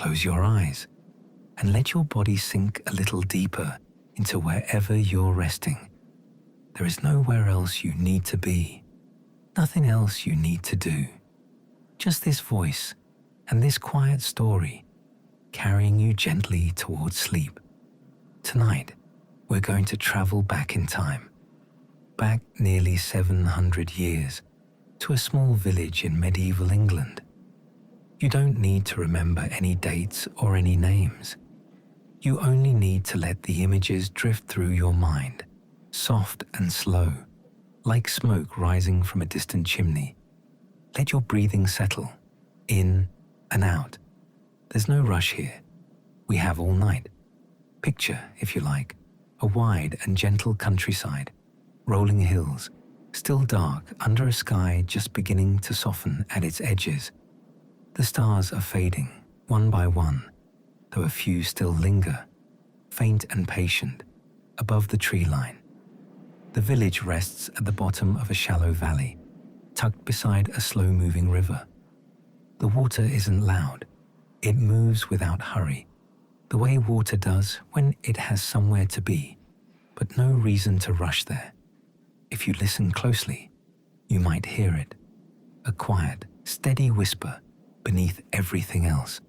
close your eyes and let your body sink a little deeper into wherever you're resting. There is nowhere else you need to be, nothing else you need to do. Just this voice and this quiet story carrying you gently towards sleep. Tonight, we're going to travel back in time, back nearly 700 years to a small village in medieval England. You don't need to remember any dates or any names. You only need to let the images drift through your mind, soft and slow, like smoke rising from a distant chimney. Let your breathing settle, in and out. There's no rush here. We have all night. Picture, if you like, a wide and gentle countryside, rolling hills, still dark under a sky just beginning to soften at its edges. The stars are fading, one by one, though a few still linger, faint and patient, above the tree line. The village rests at the bottom of a shallow valley, tucked beside a slow-moving river. The water isn't loud. It moves without hurry, the way water does when it has somewhere to be, but no reason to rush there. If you listen closely, you might hear it, a quiet, steady whisper beneath everything else.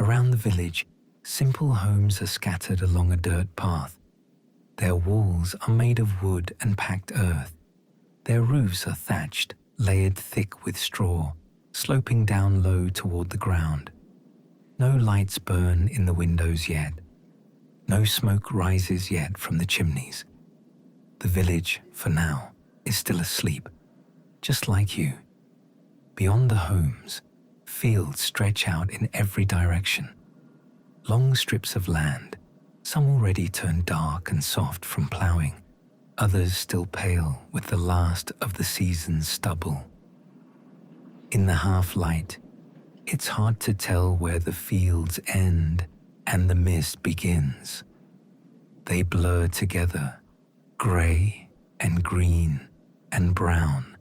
Around the village, simple homes are scattered along a dirt path. Their walls are made of wood and packed earth. Their roofs are thatched, layered thick with straw, sloping down low toward the ground. No lights burn in the windows yet. No smoke rises yet from the chimneys. The village, for now, is still asleep, just like you. Beyond the homes, fields stretch out in every direction. Long strips of land, some already turned dark and soft from ploughing, others still pale with the last of the season's stubble. In the half-light, it's hard to tell where the fields end and the mist begins. They blur together, grey and green and brown,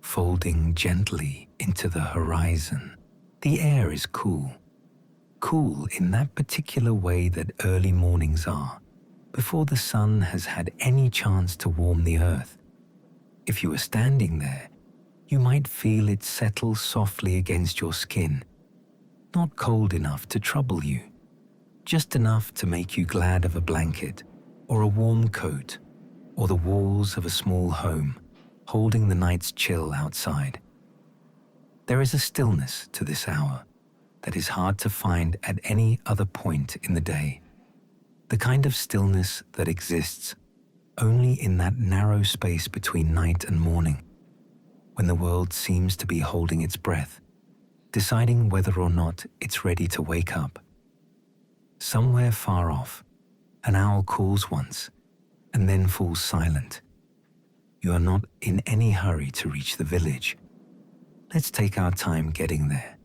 folding gently into the horizon. The air is cool, cool in that particular way that early mornings are, before the sun has had any chance to warm the earth. If you were standing there, you might feel it settle softly against your skin, not cold enough to trouble you, just enough to make you glad of a blanket or a warm coat or the walls of a small home holding the night's chill outside. There is a stillness to this hour that is hard to find at any other point in the day, the kind of stillness that exists only in that narrow space between night and morning, when the world seems to be holding its breath, deciding whether or not it's ready to wake up. Somewhere far off, an owl calls once and then falls silent. You are not in any hurry to reach the village. Let's take our time getting there.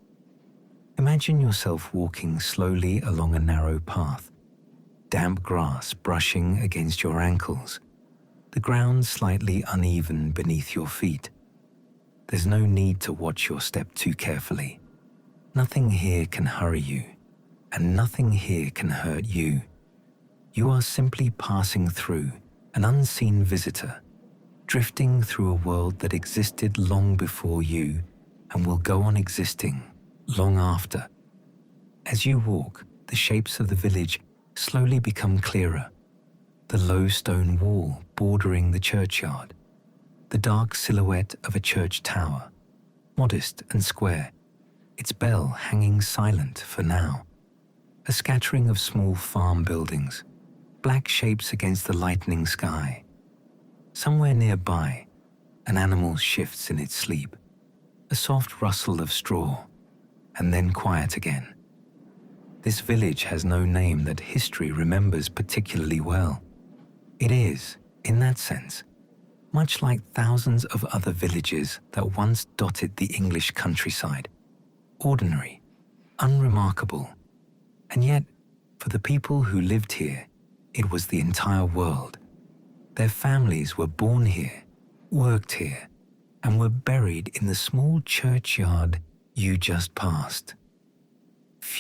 Imagine yourself walking slowly along a narrow path, damp grass brushing against your ankles, the ground slightly uneven beneath your feet. There's no need to watch your step too carefully. Nothing here can hurry you, and nothing here can hurt you. You are simply passing through, an unseen visitor, drifting through a world that existed long before you and will go on existing long after. As you walk, the shapes of the village slowly become clearer. The low stone wall bordering the churchyard, the dark silhouette of a church tower, modest and square, its bell hanging silent for now. A scattering of small farm buildings, black shapes against the lightening sky. Somewhere nearby, an animal shifts in its sleep, a soft rustle of straw, and then quiet again. This village has no name that history remembers particularly well. It is, in that sense, much like thousands of other villages that once dotted the English countryside. Ordinary, unremarkable, and yet, for the people who lived here, it was the entire world. Their families were born here, worked here, and were buried in the small churchyard you just passed.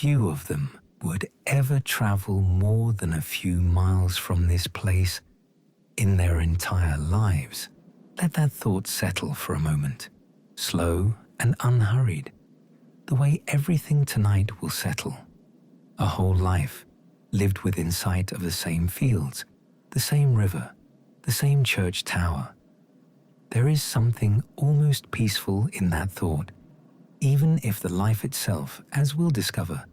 few of them would ever travel more than a few miles from this place in their entire lives. Let that thought settle for a moment, slow and unhurried, the way everything tonight will settle. A whole life lived within sight of the same fields, the same river, the same church tower. There is something almost peaceful in that thought, even if the life itself, as we'll discover,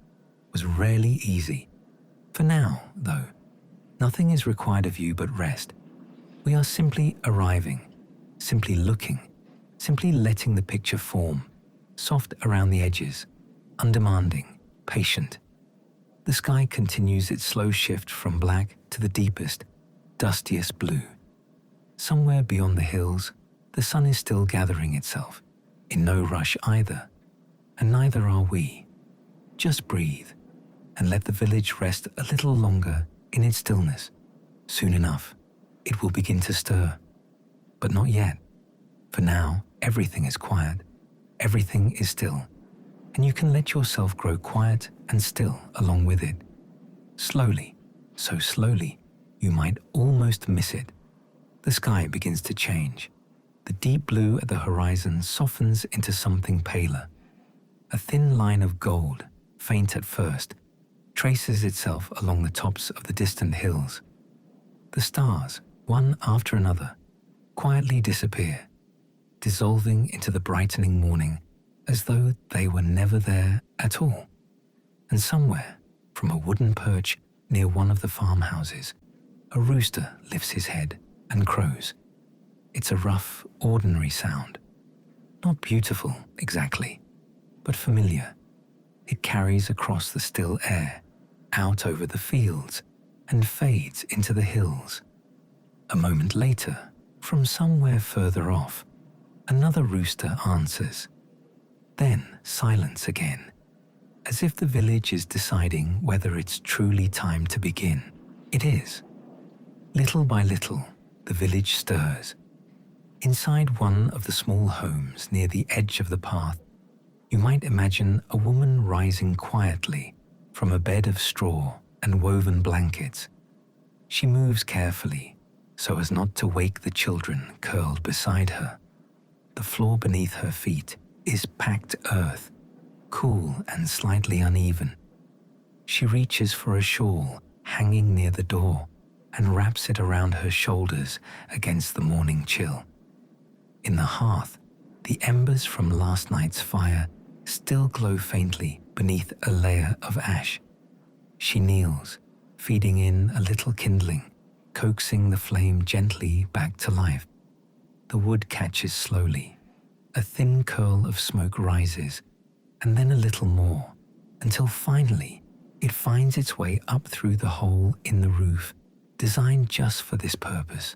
was rarely easy. For now, though, nothing is required of you but rest. We are simply arriving, simply looking, simply letting the picture form, soft around the edges, undemanding, patient. The sky continues its slow shift from black to the deepest, dustiest blue. Somewhere beyond the hills, the sun is still gathering itself, in no rush either, and neither are we. Just breathe, and let the village rest a little longer in its stillness. Soon enough, it will begin to stir. But not yet. For now, everything is quiet, everything is still, and you can let yourself grow quiet and still along with it. Slowly, so slowly, you might almost miss it. The sky begins to change. The deep blue at the horizon softens into something paler. A thin line of gold, faint at first, traces itself along the tops of the distant hills. The stars, one after another, quietly disappear, dissolving into the brightening morning as though they were never there at all. And somewhere, from a wooden perch near one of the farmhouses, a rooster lifts his head and crows. It's a rough, ordinary sound. Not beautiful, exactly, but familiar. It carries across the still air, out over the fields, and fades into the hills. A moment later, from somewhere further off, another rooster answers. Then silence again, as if the village is deciding whether it's truly time to begin. It is. Little by little, the village stirs. Inside one of the small homes near the edge of the path, you might imagine a woman rising quietly from a bed of straw and woven blankets. She moves carefully, so as not to wake the children curled beside her. The floor beneath her feet is packed earth, cool and slightly uneven. She reaches for a shawl hanging near the door and wraps it around her shoulders against the morning chill. In the hearth, the embers from last night's fire still glow faintly beneath a layer of ash. She kneels, feeding in a little kindling, coaxing the flame gently back to life. The wood catches slowly. A thin curl of smoke rises, and then a little more, until finally it finds its way up through the hole in the roof, designed just for this purpose.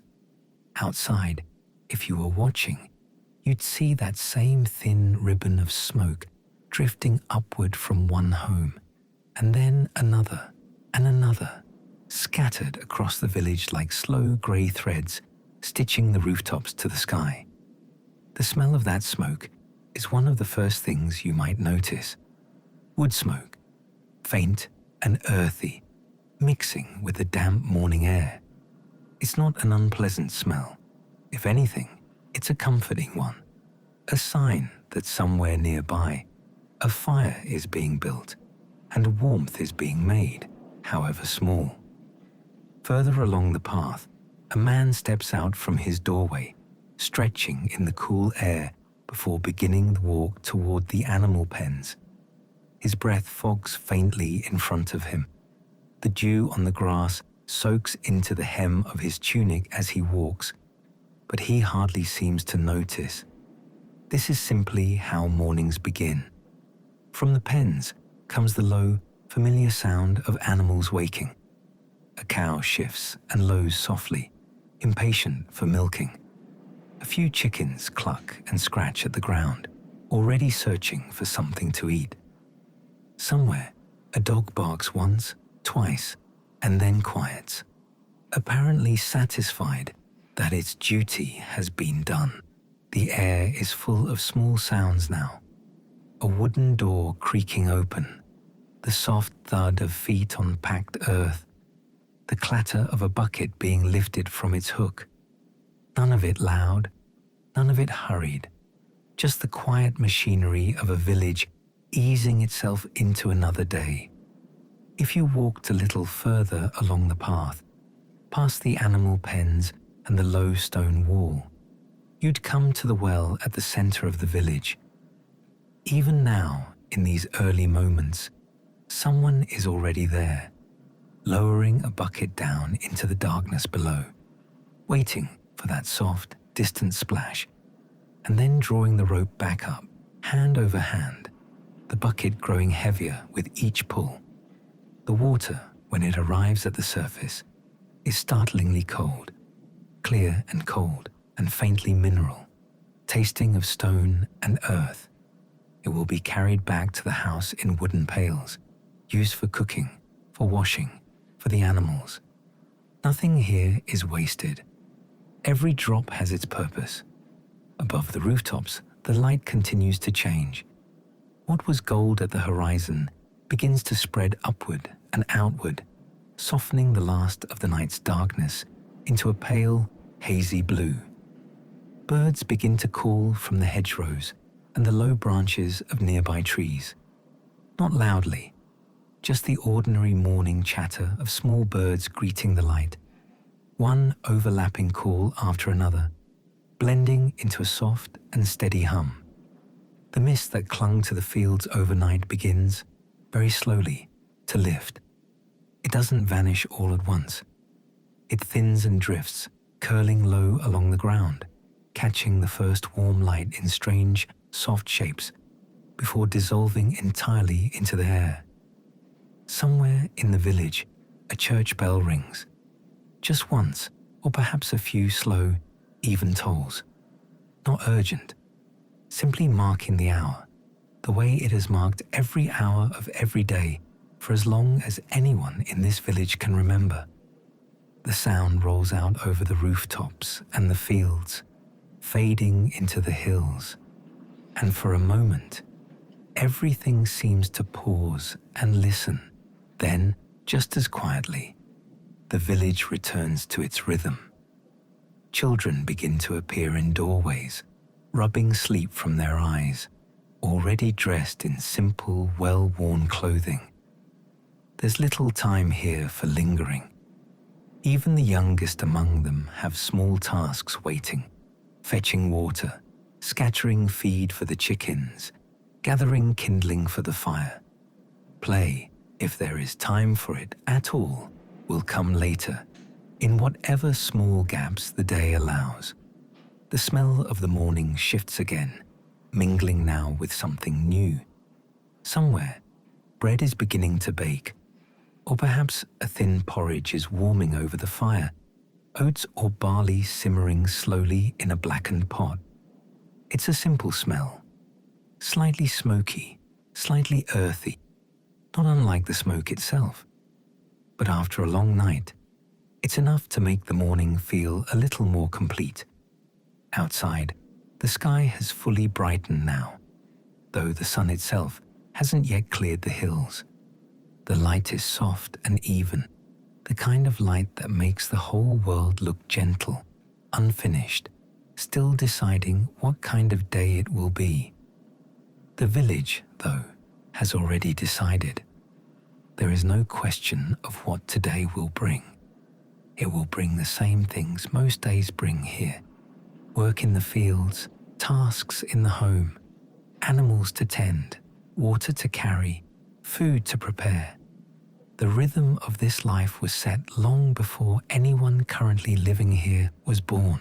Outside, if you were watching, you'd see that same thin ribbon of smoke drifting upward from one home, and then another and another, scattered across the village like slow grey threads, stitching the rooftops to the sky. The smell of that smoke is one of the first things you might notice. Wood smoke, faint and earthy, mixing with the damp morning air. It's not an unpleasant smell. If anything, it's a comforting one, a sign that somewhere nearby, a fire is being built and warmth is being made, however small. Further along the path, a man steps out from his doorway, stretching in the cool air before beginning the walk toward the animal pens. His breath fogs faintly in front of him. The dew on the grass soaks into the hem of his tunic as he walks, but he hardly seems to notice. This is simply how mornings begin. From the pens comes the low, familiar sound of animals waking. A cow shifts and lows softly, impatient for milking. A few chickens cluck and scratch at the ground, already searching for something to eat. Somewhere, a dog barks once, twice, and then quiets, apparently satisfied that its duty has been done. The air is full of small sounds now. A wooden door creaking open, the soft thud of feet on packed earth, the clatter of a bucket being lifted from its hook. None of it loud, none of it hurried, just the quiet machinery of a village easing itself into another day. If you walked a little further along the path, past the animal pens and the low stone wall, you'd come to the well at the center of the village. Even now, in these early moments, someone is already there, lowering a bucket down into the darkness below, waiting for that soft, distant splash, and then drawing the rope back up, hand over hand, the bucket growing heavier with each pull. The water, when it arrives at the surface, is startlingly cold, clear and cold and faintly mineral, tasting of stone and earth. It will be carried back to the house in wooden pails, used for cooking, for washing, for the animals. Nothing here is wasted. Every drop has its purpose. Above the rooftops, the light continues to change. What was gold at the horizon begins to spread upward and outward, softening the last of the night's darkness into a pale, hazy blue. Birds begin to call from the hedgerows and the low branches of nearby trees. Not loudly, just the ordinary morning chatter of small birds greeting the light, one overlapping call after another, blending into a soft and steady hum. The mist that clung to the fields overnight begins, very slowly, to lift. It doesn't vanish all at once. It thins and drifts, curling low along the ground, catching the first warm light in strange, soft shapes before dissolving entirely into the air. Somewhere in the village, a church bell rings. Just once, or perhaps a few slow, even tolls. Not urgent, simply marking the hour, the way it has marked every hour of every day for as long as anyone in this village can remember. The sound rolls out over the rooftops and the fields, fading into the hills, and for a moment, everything seems to pause and listen. Then, just as quietly, the village returns to its rhythm. Children begin to appear in doorways, rubbing sleep from their eyes, already dressed in simple, well-worn clothing. There's little time here for lingering. Even the youngest among them have small tasks waiting, fetching water, scattering feed for the chickens, gathering kindling for the fire. Play, if there is time for it at all, will come later, in whatever small gaps the day allows. The smell of the morning shifts again, mingling now with something new. Somewhere, bread is beginning to bake, or perhaps a thin porridge is warming over the fire, oats or barley simmering slowly in a blackened pot. It's a simple smell, slightly smoky, slightly earthy, not unlike the smoke itself. But after a long night, it's enough to make the morning feel a little more complete. Outside, the sky has fully brightened now, though the sun itself hasn't yet cleared the hills. The light is soft and even, the kind of light that makes the whole world look gentle, unfinished, still deciding what kind of day it will be. The village, though, has already decided. There is no question of what today will bring. It will bring the same things most days bring here. Work in the fields, tasks in the home, animals to tend, water to carry, food to prepare. The rhythm of this life was set long before anyone currently living here was born,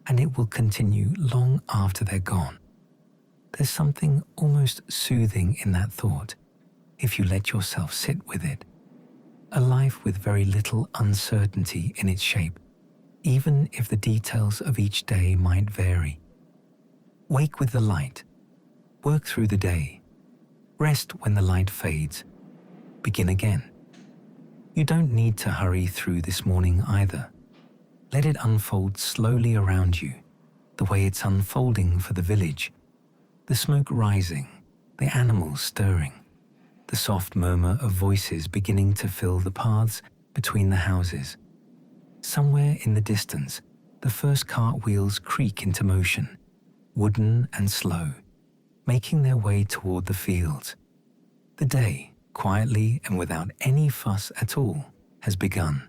and it will continue long after they're gone. There's something almost soothing in that thought, if you let yourself sit with it. A life with very little uncertainty in its shape, even if the details of each day might vary. Wake with the light. Work through the day. Rest when the light fades. Begin again. You don't need to hurry through this morning either. Let it unfold slowly around you, the way it's unfolding for the village. The smoke rising, the animals stirring. the soft murmur of voices beginning to fill the paths between the houses. Somewhere in the distance, the first cartwheels creak into motion, wooden and slow, making their way toward the fields. The day, quietly and without any fuss at all, has begun.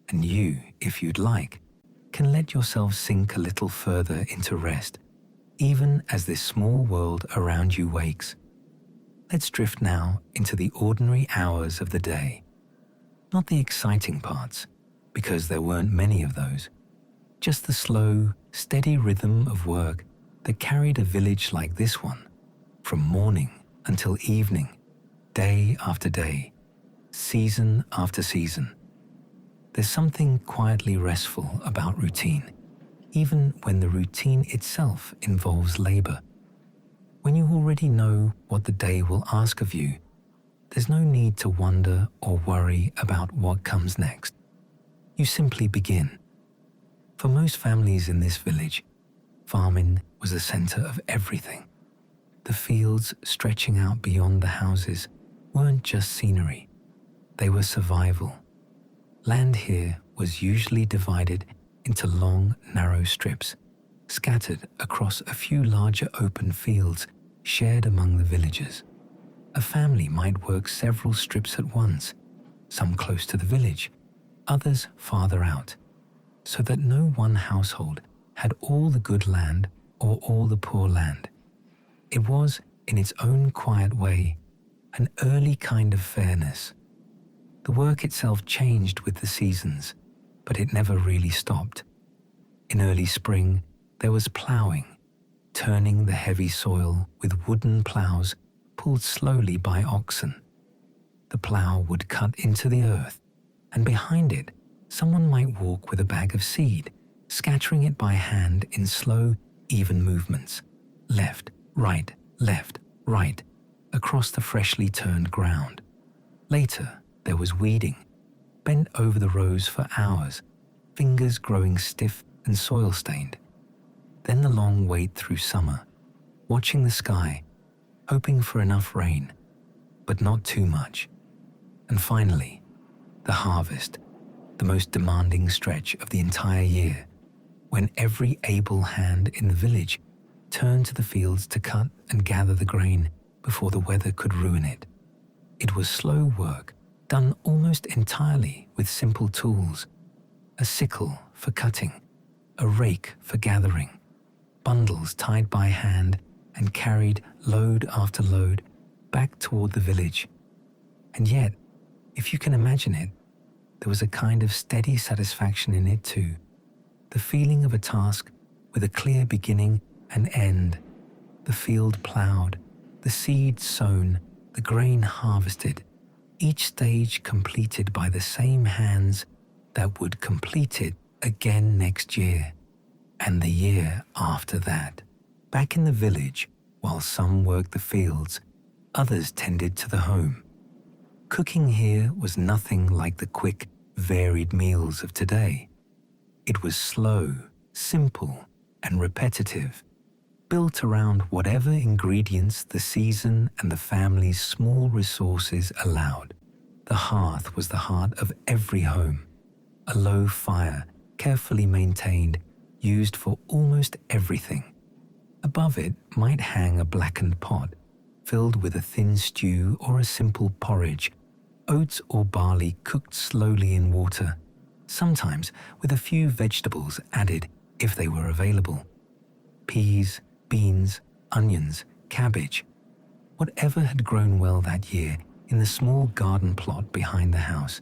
And you, if you'd like, can let yourself sink a little further into rest, even as this small world around you wakes. Let's drift now into the ordinary hours of the day. Not the exciting parts, because there weren't many of those. Just the slow, steady rhythm of work that carried a village like this one, from morning until evening, day after day, season after season. There's something quietly restful about routine, even when the routine itself involves labor. When you already know what the day will ask of you, there's no need to wonder or worry about what comes next. You simply begin. For most families in this village, farming was the center of everything. The fields stretching out beyond the houses weren't just scenery, they were survival. Land here was usually divided into long, narrow strips, scattered across a few larger open fields shared among the villagers. A family might work several strips at once, some close to the village, others farther out, so that no one household had all the good land or all the poor land. It was, in its own quiet way, an early kind of fairness. The work itself changed with the seasons, but it never really stopped. In early spring, there was ploughing, turning the heavy soil with wooden ploughs pulled slowly by oxen. The plough would cut into the earth, and behind it, someone might walk with a bag of seed, scattering it by hand in slow, even movements, left, right, across the freshly turned ground. Later, there was weeding, bent over the rows for hours, fingers growing stiff and soil-stained. Then the long wait through summer, watching the sky, hoping for enough rain, but not too much. And finally, the harvest, the most demanding stretch of the entire year, when every able hand in the village turned to the fields to cut and gather the grain before the weather could ruin it. It was slow work, done almost entirely with simple tools: a sickle for cutting, a rake for gathering, bundles tied by hand and carried load after load back toward the village. And yet, if you can imagine it, there was a kind of steady satisfaction in it too, the feeling of a task with a clear beginning and end, the field ploughed, the seed sown, the grain harvested, each stage completed by the same hands that would complete it again next year, and the year after that. Back in the village, while some worked the fields, others tended to the home. Cooking here was nothing like the quick, varied meals of today. It was slow, simple, and repetitive, built around whatever ingredients the season and the family's small resources allowed. The hearth was the heart of every home, a low fire, carefully maintained, used for almost everything. Above it might hang a blackened pot, filled with a thin stew or a simple porridge, oats or barley cooked slowly in water, sometimes with a few vegetables added if they were available. Peas, beans, onions, cabbage, whatever had grown well that year in the small garden plot behind the house.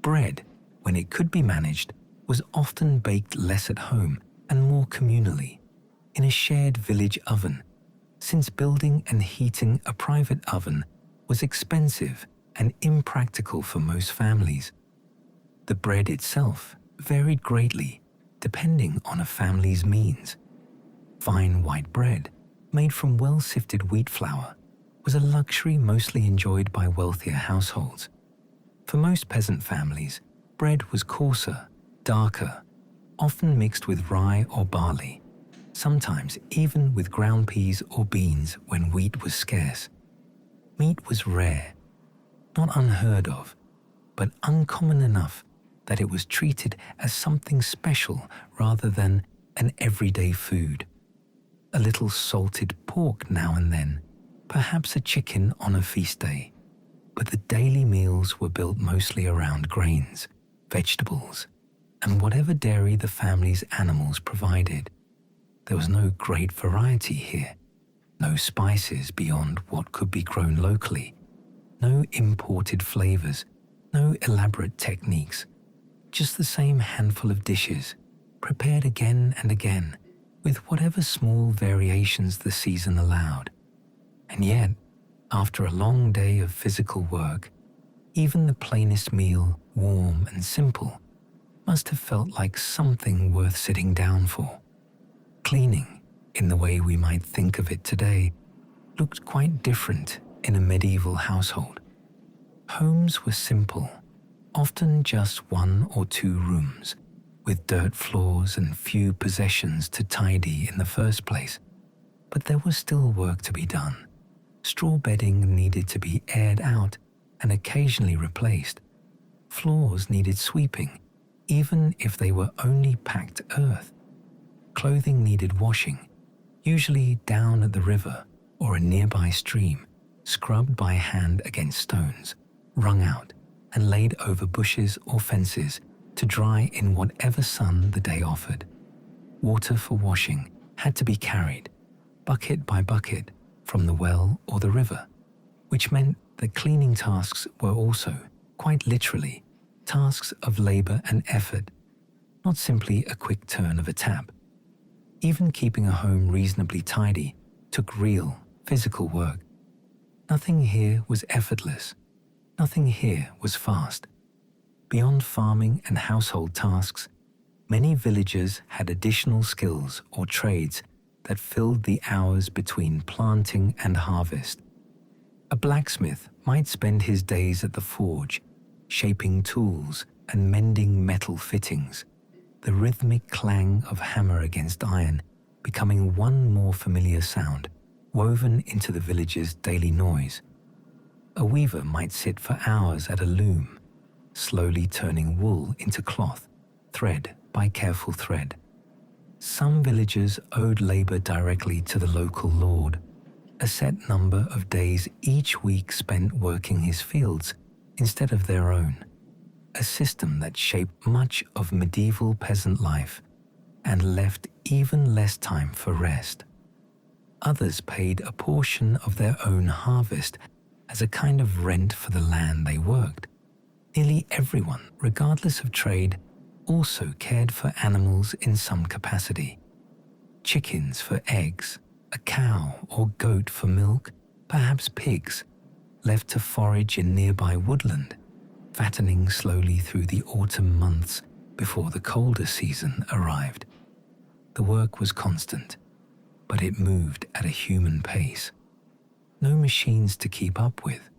Bread, when it could be managed, was often baked less at home and more communally, in a shared village oven, since building and heating a private oven was expensive and impractical for most families. The bread itself varied greatly depending on a family's means. Fine white bread, made from well-sifted wheat flour, was a luxury mostly enjoyed by wealthier households. For most peasant families, bread was coarser, darker, often mixed with rye or barley, sometimes even with ground peas or beans when wheat was scarce. Meat was rare, not unheard of, but uncommon enough that it was treated as something special rather than an everyday food. A little salted pork now and then, perhaps a chicken on a feast day, but the daily meals were built mostly around grains, vegetables, and whatever dairy the family's animals provided. There was no great variety here, no spices beyond what could be grown locally, no imported flavors, no elaborate techniques, just the same handful of dishes, prepared again and again, with whatever small variations the season allowed. And yet, after a long day of physical work, even the plainest meal, warm and simple, must have felt like something worth sitting down for. Cleaning, in the way we might think of it today, looked quite different in a medieval household. Homes were simple, often just 1 or 2 rooms, with dirt floors and few possessions to tidy in the first place. But there was still work to be done. Straw bedding needed to be aired out and occasionally replaced. Floors needed sweeping, even if they were only packed earth. Clothing needed washing, usually down at the river or a nearby stream, scrubbed by hand against stones, wrung out, and laid over bushes or fences to dry in whatever sun the day offered. Water for washing had to be carried, bucket by bucket, from the well or the river, which meant that cleaning tasks were also, quite literally, tasks of labor and effort, not simply a quick turn of a tap. Even keeping a home reasonably tidy took real, physical work. Nothing here was effortless. Nothing here was fast. Beyond farming and household tasks, many villagers had additional skills or trades that filled the hours between planting and harvest. A blacksmith might spend his days at the forge, shaping tools and mending metal fittings, the rhythmic clang of hammer against iron becoming one more familiar sound, woven into the village's daily noise. A weaver might sit for hours at a loom, slowly turning wool into cloth, thread by careful thread. Some villagers owed labor directly to the local lord, a set number of days each week spent working his fields instead of their own, a system that shaped much of medieval peasant life and left even less time for rest. Others paid a portion of their own harvest as a kind of rent for the land they worked. Nearly everyone, regardless of trade, also cared for animals in some capacity. Chickens for eggs, a cow or goat for milk, perhaps pigs, left to forage in nearby woodland, fattening slowly through the autumn months before the colder season arrived. The work was constant, but it moved at a human pace. No machines to keep up with,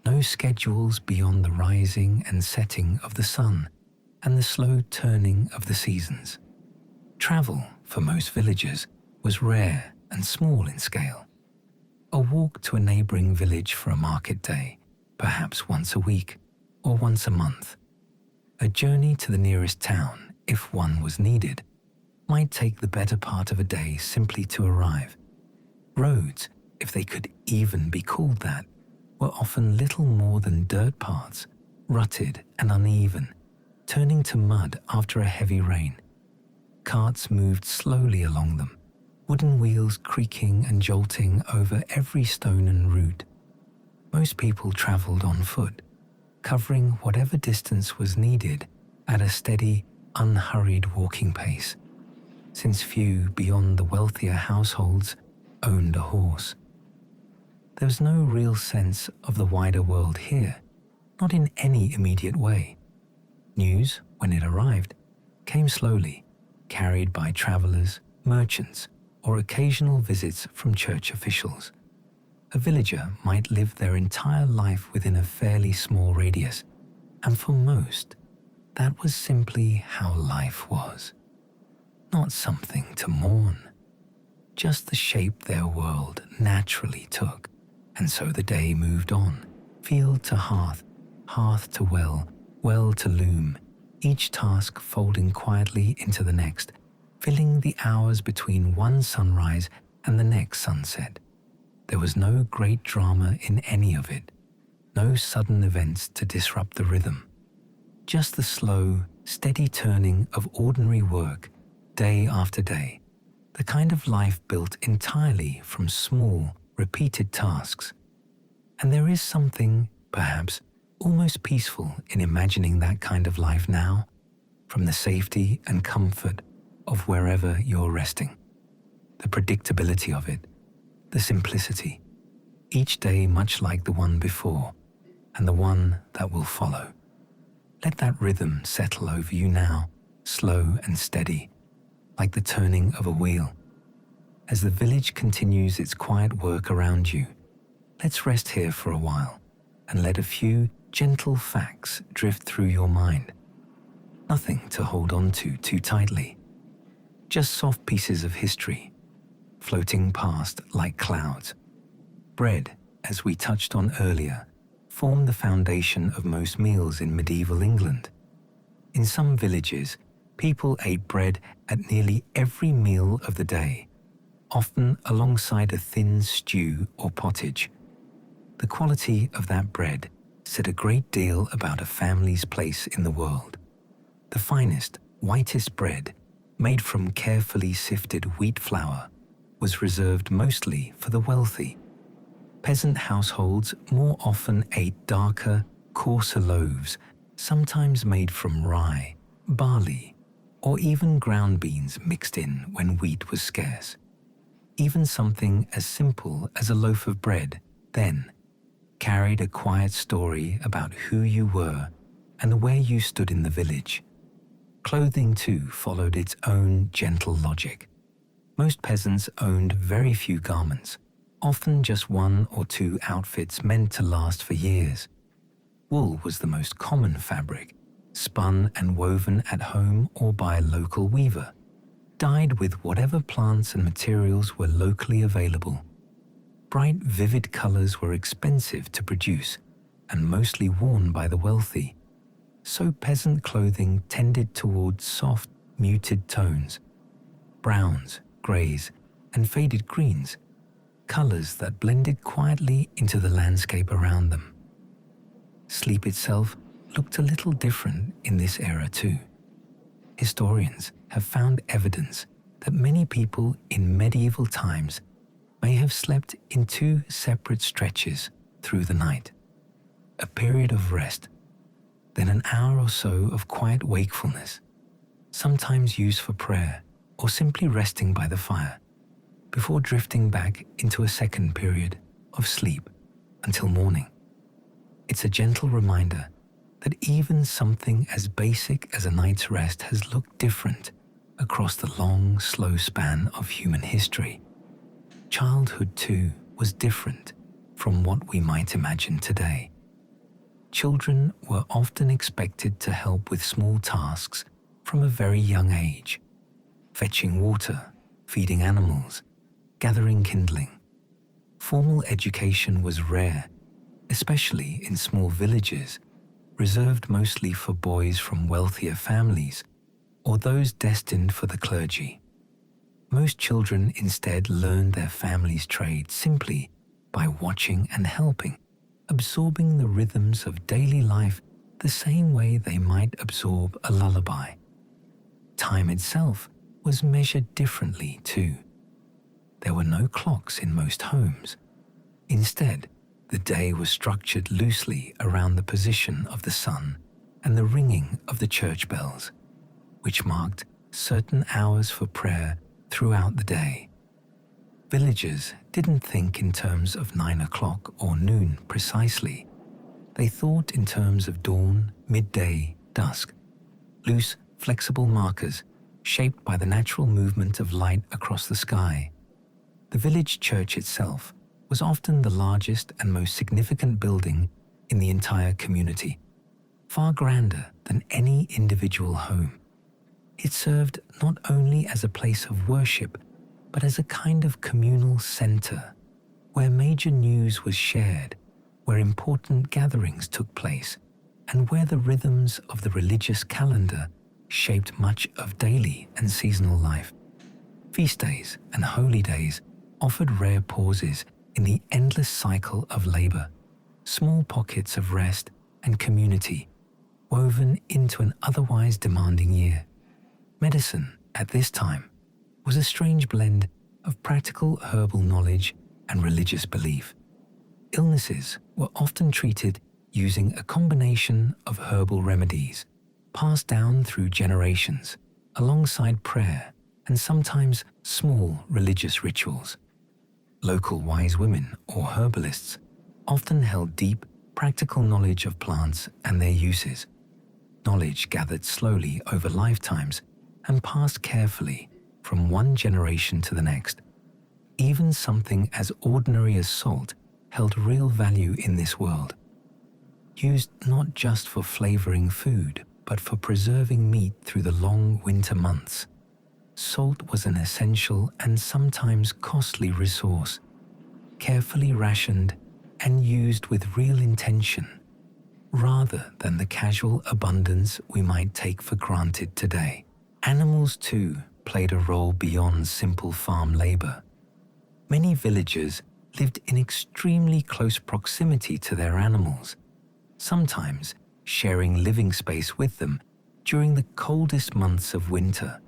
no schedules beyond the rising and setting of the sun and the slow turning of the seasons. Travel, for most villagers, was rare and small in scale. A walk to a neighboring village for a market day, perhaps once a week or once a month. A journey to the nearest town, if one was needed, might take the better part of a day simply to arrive. Roads, if they could even be called that, were often little more than dirt paths, rutted and uneven, turning to mud after a heavy rain. Carts moved slowly along them, wooden wheels creaking and jolting over every stone and root. Most people traveled on foot, covering whatever distance was needed at a steady, unhurried walking pace, since few beyond the wealthier households owned a horse. There was no real sense of the wider world here, not in any immediate way. News, when it arrived, came slowly, carried by travelers, merchants, or occasional visits from church officials. A villager might live their entire life within a fairly small radius, and for most, that was simply how life was. Not something to mourn, just the shape their world naturally took. And so the day moved on, field to hearth, hearth to well, well to loom, each task folding quietly into the next, filling the hours between one sunrise and the next sunset. There was no great drama in any of it, no sudden events to disrupt the rhythm. Just the slow, steady turning of ordinary work, day after day, the kind of life built entirely from small, repeated tasks. And there is something, perhaps, almost peaceful in imagining that kind of life now, from the safety and comfort of wherever you're resting. The predictability of it, the simplicity, each day much like the one before, and the one that will follow. Let that rhythm settle over you now, slow and steady, like the turning of a wheel. As the village continues its quiet work around you, let's rest here for a while and let a few gentle facts drift through your mind. Nothing to hold on to too tightly. Just soft pieces of history, floating past like clouds. Bread, as we touched on earlier, formed the foundation of most meals in medieval England. In some villages, people ate bread at nearly every meal of the day, often alongside a thin stew or pottage. The quality of that bread said a great deal about a family's place in the world. The finest, whitest bread, made from carefully sifted wheat flour, was reserved mostly for the wealthy. Peasant households more often ate darker, coarser loaves, sometimes made from rye, barley, or even ground beans mixed in when wheat was scarce. Even something as simple as a loaf of bread, then, carried a quiet story about who you were and where you stood in the village. Clothing, too, followed its own gentle logic. Most peasants owned very few garments, often just one or two outfits meant to last for years. Wool was the most common fabric, spun and woven at home or by a local weaver, dyed with whatever plants and materials were locally available. Bright, vivid colors were expensive to produce and mostly worn by the wealthy, so peasant clothing tended towards soft, muted tones, browns, grays, and faded greens, colors that blended quietly into the landscape around them. Sleep itself looked a little different in this era too. Historians have found evidence that many people in medieval times may have slept in two separate stretches through the night. A period of rest, then an hour or so of quiet wakefulness, sometimes used for prayer or simply resting by the fire, before drifting back into a second period of sleep until morning. It's a gentle reminder that even something as basic as a night's rest has looked different across the long, slow span of human history. Childhood, too, was different from what we might imagine today. Children were often expected to help with small tasks from a very young age, fetching water, feeding animals, gathering kindling. Formal education was rare, especially in small villages, reserved mostly for boys from wealthier families or those destined for the clergy. Most children instead learned their family's trade simply by watching and helping, absorbing the rhythms of daily life the same way they might absorb a lullaby. Time itself was measured differently too. There were no clocks in most homes. Instead, the day was structured loosely around the position of the sun and the ringing of the church bells, which marked certain hours for prayer throughout the day. Villagers didn't think in terms of 9 o'clock or noon precisely. They thought in terms of dawn, midday, dusk, loose, flexible markers shaped by the natural movement of light across the sky. The village church itself was often the largest and most significant building in the entire community, far grander than any individual home. It served not only as a place of worship, but as a kind of communal center where major news was shared, where important gatherings took place, and where the rhythms of the religious calendar shaped much of daily and seasonal life. Feast days and holy days offered rare pauses in the endless cycle of labor, small pockets of rest and community woven into an otherwise demanding year. Medicine, at this time, was a strange blend of practical herbal knowledge and religious belief. Illnesses were often treated using a combination of herbal remedies passed down through generations, alongside prayer and sometimes small religious rituals. Local wise women or herbalists often held deep, practical knowledge of plants and their uses, knowledge gathered slowly over lifetimes and passed carefully from one generation to the next. Even something as ordinary as salt held real value in this world, used not just for flavoring food, but for preserving meat through the long winter months. Salt was an essential and sometimes costly resource, carefully rationed and used with real intention, rather than the casual abundance we might take for granted today. Animals, too, played a role beyond simple farm labor. Many villagers lived in extremely close proximity to their animals, sometimes sharing living space with them during the coldest months of winter,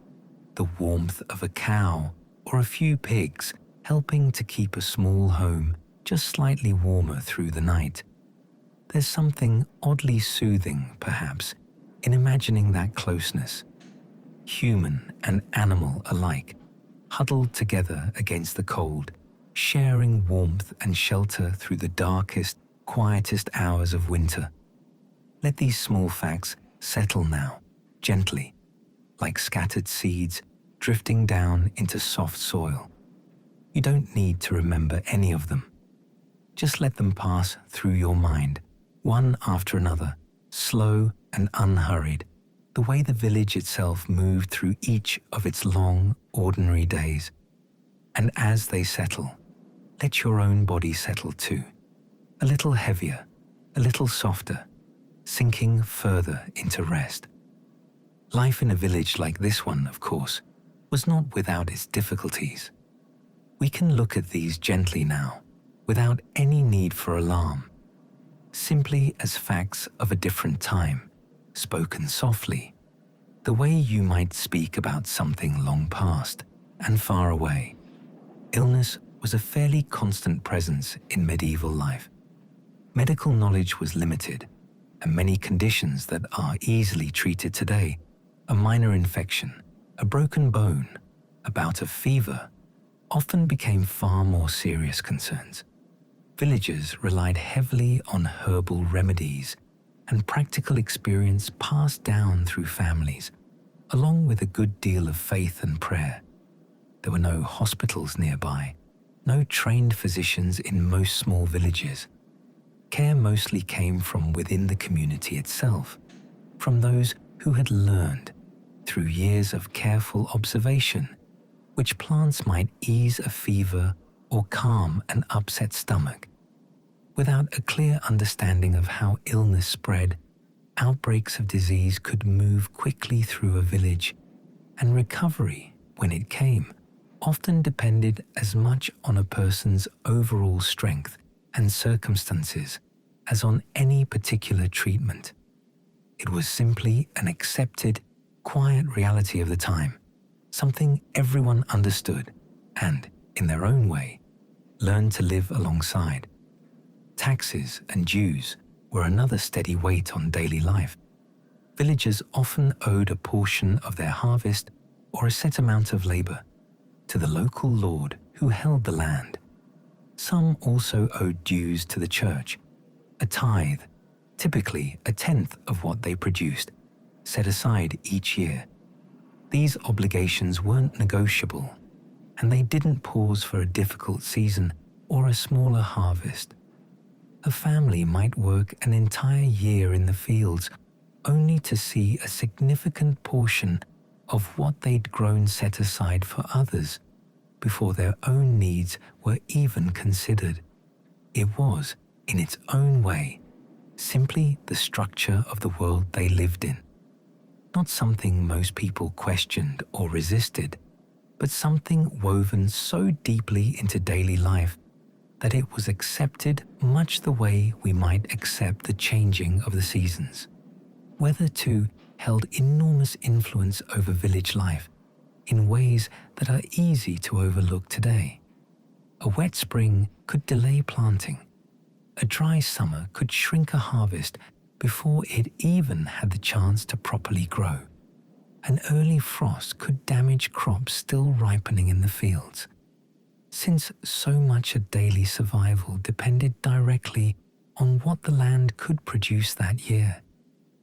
the warmth of a cow or a few pigs helping to keep a small home just slightly warmer through the night. There's something oddly soothing, perhaps, in imagining that closeness, human and animal alike, huddled together against the cold, sharing warmth and shelter through the darkest, quietest hours of winter. Let these small facts settle now, gently, like scattered seeds drifting down into soft soil. You don't need to remember any of them. Just let them pass through your mind, one after another, slow and unhurried, the way the village itself moved through each of its long, ordinary days. And as they settle, let your own body settle too, a little heavier, a little softer, sinking further into rest. Life in a village like this one, of course, was not without its difficulties. We can look at these gently now, without any need for alarm, simply as facts of a different time, spoken softly, the way you might speak about something long past and far away. Illness was a fairly constant presence in medieval life. Medical knowledge was limited, and many conditions that are easily treated today, a minor infection, a broken bone, a bout of fever, often became far more serious concerns. Villagers relied heavily on herbal remedies and practical experience passed down through families, along with a good deal of faith and prayer. There were no hospitals nearby, no trained physicians in most small villages. Care mostly came from within the community itself, from those who had learned, through years of careful observation, which plants might ease a fever or calm an upset stomach. Without a clear understanding of how illness spread, outbreaks of disease could move quickly through a village, and recovery, when it came, often depended as much on a person's overall strength and circumstances as on any particular treatment. It was simply an accepted, quiet reality of the time, something everyone understood and, in their own way, learned to live alongside. Taxes and dues were another steady weight on daily life. Villagers often owed a portion of their harvest or a set amount of labor to the local lord who held the land. Some also owed dues to the church, a tithe, typically a tenth of what they produced, set aside each year. These obligations weren't negotiable, and they didn't pause for a difficult season or a smaller harvest. A family might work an entire year in the fields only to see a significant portion of what they'd grown set aside for others, before their own needs were even considered. It was, in its own way, simply the structure of the world they lived in. Not something most people questioned or resisted, but something woven so deeply into daily life that it was accepted much the way we might accept the changing of the seasons. Weather, too, held enormous influence over village life in ways that are easy to overlook today. A wet spring could delay planting. A dry summer could shrink a harvest before it even had the chance to properly grow. An early frost could damage crops still ripening in the fields. Since so much of daily survival depended directly on what the land could produce that year,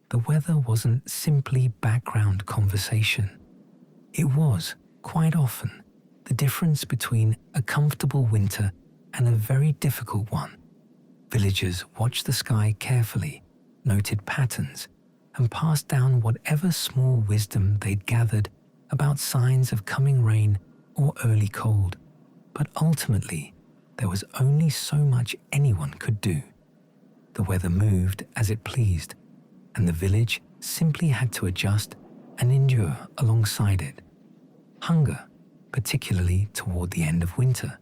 the weather wasn't simply background conversation. It was, quite often, the difference between a comfortable winter and a very difficult one. Villagers watched the sky carefully, noted patterns, and passed down whatever small wisdom they'd gathered about signs of coming rain or early cold. But ultimately, there was only so much anyone could do. The weather moved as it pleased, and the village simply had to adjust and endure alongside it. Hunger, particularly toward the end of winter,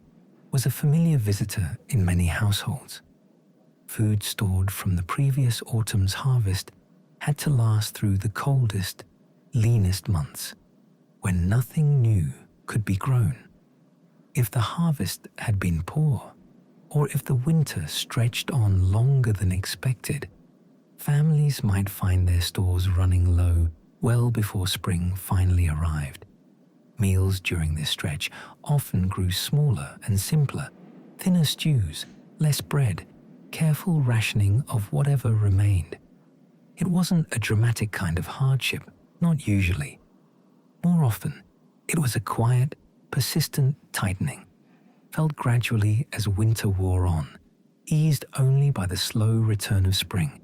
was a familiar visitor in many households. Food stored from the previous autumn's harvest had to last through the coldest, leanest months, when nothing new could be grown. If the harvest had been poor, or if the winter stretched on longer than expected, families might find their stores running low well before spring finally arrived. Meals during this stretch often grew smaller and simpler, thinner stews, less bread, careful rationing of whatever remained. It wasn't a dramatic kind of hardship, not usually. More often, it was a quiet, persistent tightening, felt gradually as winter wore on, eased only by the slow return of spring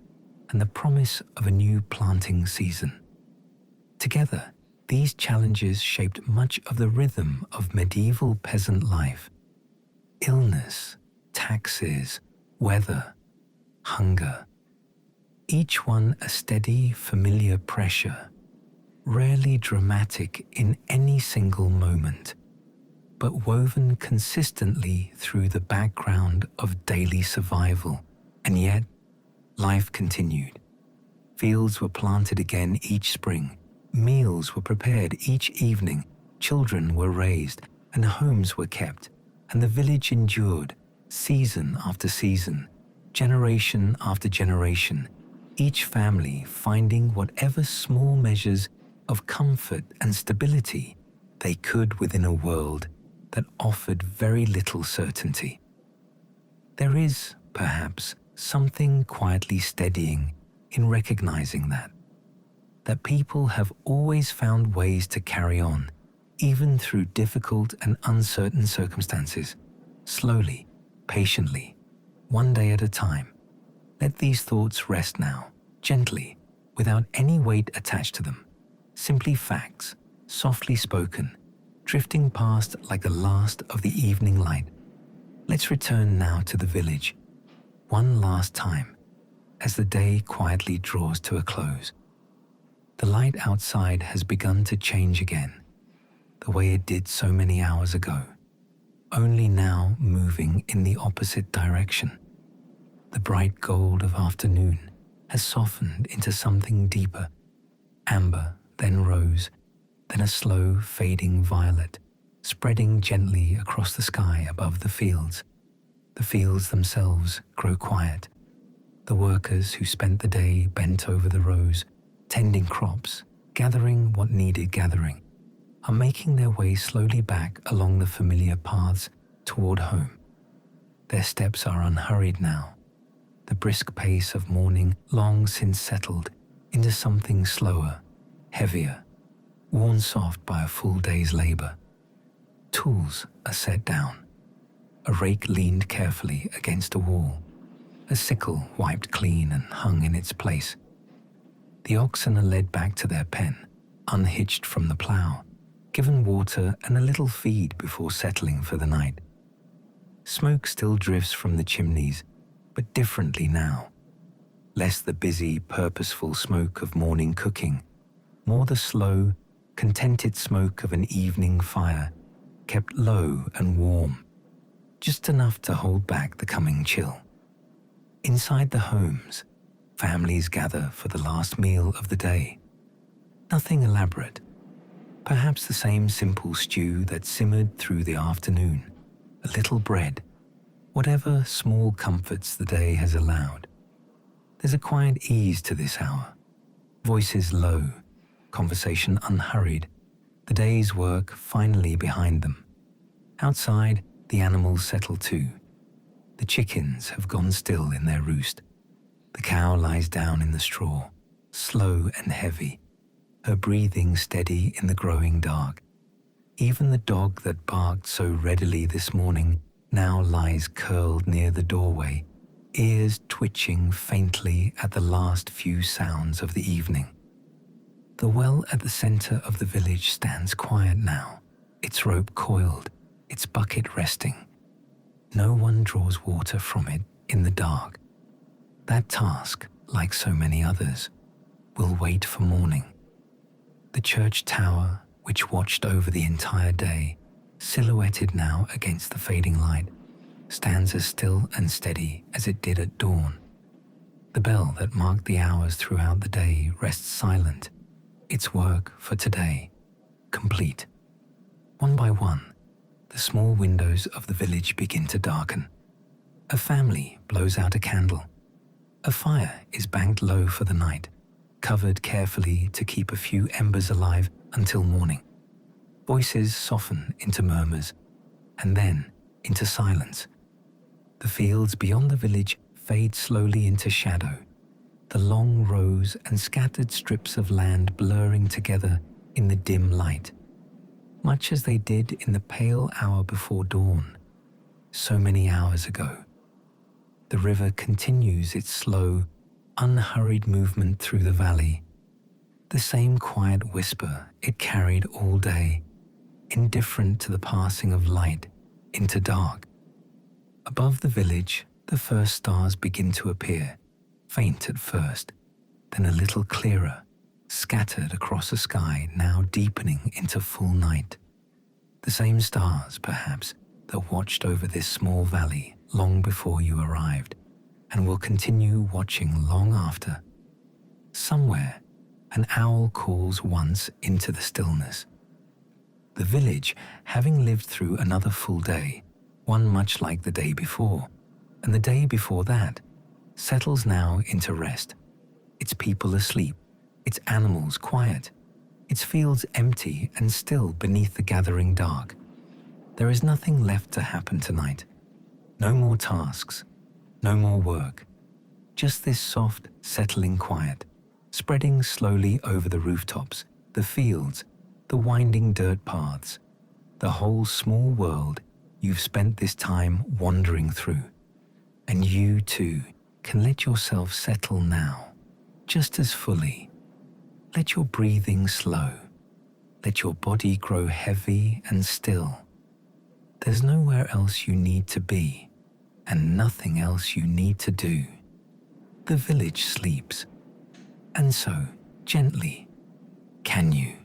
and the promise of a new planting season. Together, these challenges shaped much of the rhythm of medieval peasant life. Illness, taxes, weather, hunger. Each one a steady, familiar pressure, rarely dramatic in any single moment, but woven consistently through the background of daily survival. And yet, life continued. Fields were planted again each spring, meals were prepared each evening, children were raised, and homes were kept, and the village endured, season after season, generation after generation, each family finding whatever small measures of comfort and stability they could within a world that offered very little certainty. There is, perhaps, something quietly steadying in recognizing that people have always found ways to carry on, even through difficult and uncertain circumstances, slowly, patiently, one day at a time. Let these thoughts rest now, gently, without any weight attached to them. Simply facts, softly spoken, drifting past like the last of the evening light. Let's return now to the village, one last time, as the day quietly draws to a close. The light outside has begun to change again, the way it did so many hours ago, only now moving in the opposite direction. The bright gold of afternoon has softened into something deeper, amber, then rose, then a slow fading violet, spreading gently across the sky above the fields. The fields themselves grow quiet. The workers who spent the day bent over the rows, tending crops, gathering what needed gathering, are making their way slowly back along the familiar paths toward home. Their steps are unhurried now, the brisk pace of morning long since settled into something slower, heavier, worn soft by a full day's labor. Tools are set down. A rake leaned carefully against a wall, a sickle wiped clean and hung in its place. The oxen are led back to their pen, unhitched from the plow, given water and a little feed before settling for the night. Smoke still drifts from the chimneys, but differently now. Less the busy, purposeful smoke of morning cooking, more the slow, contented smoke of an evening fire, kept low and warm, just enough to hold back the coming chill. Inside the homes, families gather for the last meal of the day. Nothing elaborate, perhaps the same simple stew that simmered through the afternoon, a little bread, whatever small comforts the day has allowed. There's a quiet ease to this hour, voices low, conversation unhurried, the day's work finally behind them. Outside, the animals settle too. The chickens have gone still in their roost. The cow lies down in the straw, slow and heavy, her breathing steady in the growing dark. Even the dog that barked so readily this morning now lies curled near the doorway, ears twitching faintly at the last few sounds of the evening. The well at the center of the village stands quiet now, its rope coiled, its bucket resting. No one draws water from it in the dark. That task, like so many others, will wait for morning. The church tower, which watched over the entire day, silhouetted now against the fading light, stands as still and steady as it did at dawn. The bell that marked the hours throughout the day rests silent, its work for today complete. One by one, the small windows of the village begin to darken. A family blows out a candle. A fire is banked low for the night, covered carefully to keep a few embers alive until morning. Voices soften into murmurs, and then into silence. The fields beyond the village fade slowly into shadow, the long rows and scattered strips of land blurring together in the dim light, much as they did in the pale hour before dawn, so many hours ago. The river continues its slow, unhurried movement through the valley, the same quiet whisper it carried all day, indifferent to the passing of light into dark. Above the village, the first stars begin to appear, faint at first, then a little clearer, scattered across a sky now deepening into full night. The same stars, perhaps, that watched over this small valley long before you arrived, and will continue watching long after. Somewhere, an owl calls once into the stillness. The village, having lived through another full day, one much like the day before, and the day before that, settles now into rest, its people asleep, its animals quiet, its fields empty and still beneath the gathering dark. There is nothing left to happen tonight. No more tasks, no more work, just this soft, settling quiet, spreading slowly over the rooftops, the fields, the winding dirt paths, the whole small world you've spent this time wandering through. And you, too, can let yourself settle now, just as fully. Let your breathing slow. Let your body grow heavy and still. There's nowhere else you need to be, and nothing else you need to do. The village sleeps, and so, gently, can you?